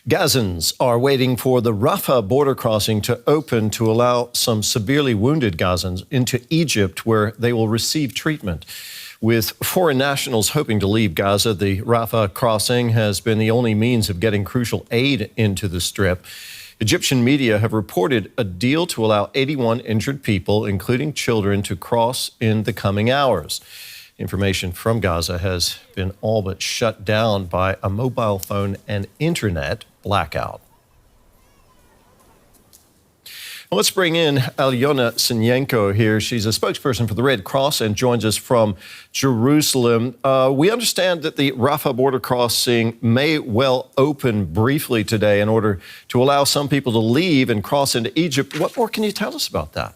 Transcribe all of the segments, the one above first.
Gazans are waiting for the Rafah border crossing to open to allow some severely wounded Gazans into Egypt, where they will receive treatment. With foreign nationals hoping to leave Gaza, the Rafah crossing has been the only means of getting crucial aid into the Strip. Egyptian media have reported a deal to allow 81 injured people, including children, to cross in the coming hours. Information from Gaza has been all but shut down by a mobile phone and internet blackout. Well, let's bring in Alyona Sinyenko here. She's a spokesperson for the Red Cross and joins us from Jerusalem. We understand that the Rafah border crossing may well open briefly today in order to allow some people to leave and cross into Egypt. What more can you tell us about that?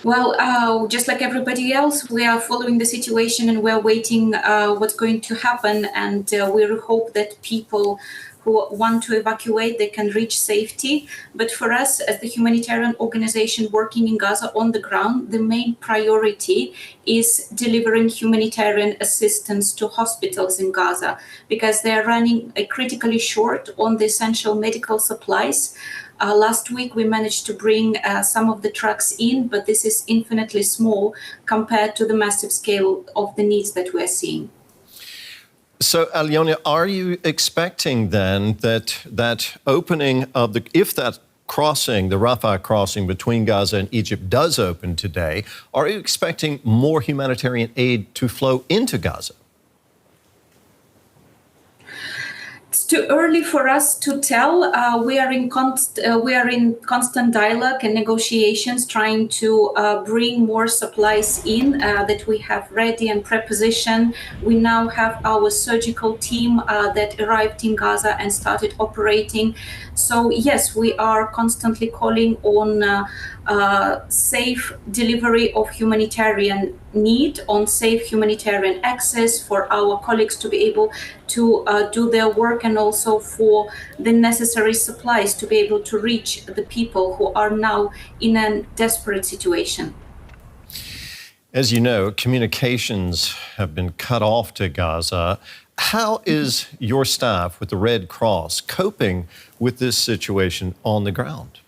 Well, just like everybody else, we are following the situation and we're waiting what's going to happen. And we hope that people who want to evacuate, they can reach safety. But for us, as the humanitarian organization working in Gaza on the ground, the main priority is delivering humanitarian assistance to hospitals in Gaza, because they're running critically short on the essential medical supplies. Last week, we managed to bring some of the trucks in, but this is infinitely small compared to the massive scale of the needs that we're seeing. So, Alyona, are you expecting then that opening of if that crossing, the Rafah crossing between Gaza and Egypt does open today, are you expecting more humanitarian aid to flow into Gaza? It's too early for us to tell. We are in constant dialogue and negotiations, trying to bring more supplies in that we have ready and prepositioned. We now have our surgical team that arrived in Gaza and started operating. So yes, we are constantly calling on safe delivery of humanitarian need, on safe humanitarian access for our colleagues to be able to do their work, and also for the necessary supplies to be able to reach the people who are now in a desperate situation. As you know, communications have been cut off to Gaza. How is your staff with the Red Cross coping with this situation on the ground?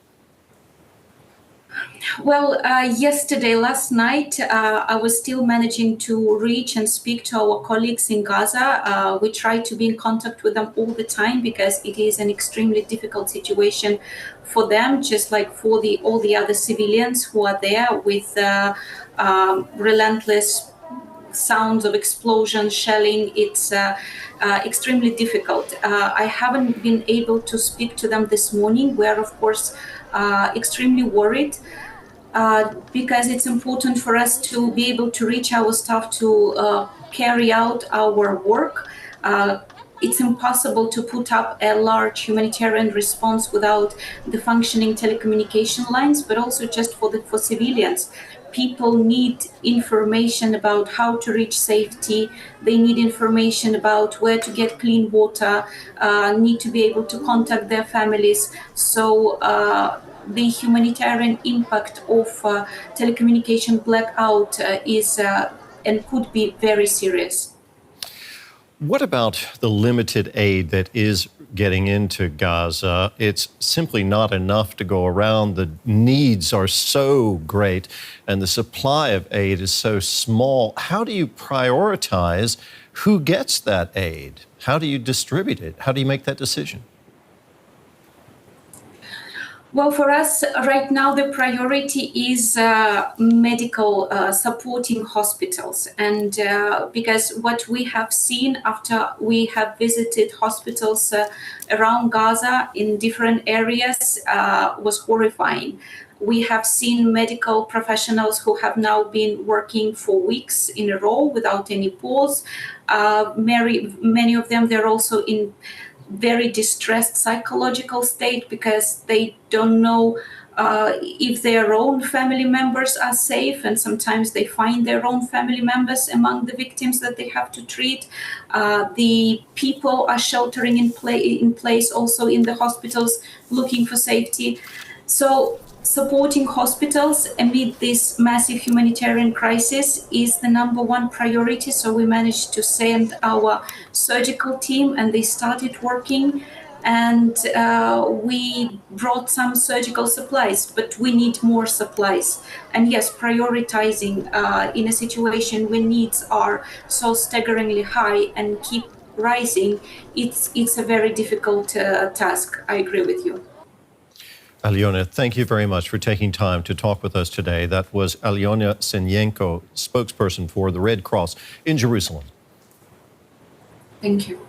Well, last night, I was still managing to reach and speak to our colleagues in Gaza. We try to be in contact with them all the time because it is an extremely difficult situation for them, just like for all the other civilians who are there with relentless sounds of explosion, shelling. It's extremely difficult. I haven't been able to speak to them this morning. We're, of course, extremely worried because it's important for us to be able to reach our staff to carry out our work. It's impossible to put up a large humanitarian response without the functioning telecommunication lines, but also just for civilians. People need information about how to reach safety. They need information about where to get clean water, need to be able to contact their families. So the humanitarian impact of telecommunication blackout is and could be very serious. What about the limited aid that is getting into Gaza? It's simply not enough to go around. The needs are so great and the supply of aid is so small. How do you prioritize who gets that aid? How do you distribute it? How do you make that decision? Well, for us right now, the priority is medical supporting hospitals. And because what we have seen after we have visited hospitals around Gaza in different areas was horrifying. We have seen medical professionals who have now been working for weeks in a row without any pause. Many of them, they're also in very distressed psychological state because they don't know if their own family members are safe, and sometimes they find their own family members among the victims that they have to treat. The people are sheltering in place also in the hospitals, looking for safety. So supporting hospitals amid this massive humanitarian crisis is the number one priority. So we managed to send our surgical team and they started working. And we brought some surgical supplies, but we need more supplies. And yes, prioritizing in a situation when needs are so staggeringly high and keep rising, it's a very difficult task. I agree with you. Alyona, thank you very much for taking time to talk with us today. That was Alyona Senyenko, spokesperson for the Red Cross in Jerusalem. Thank you.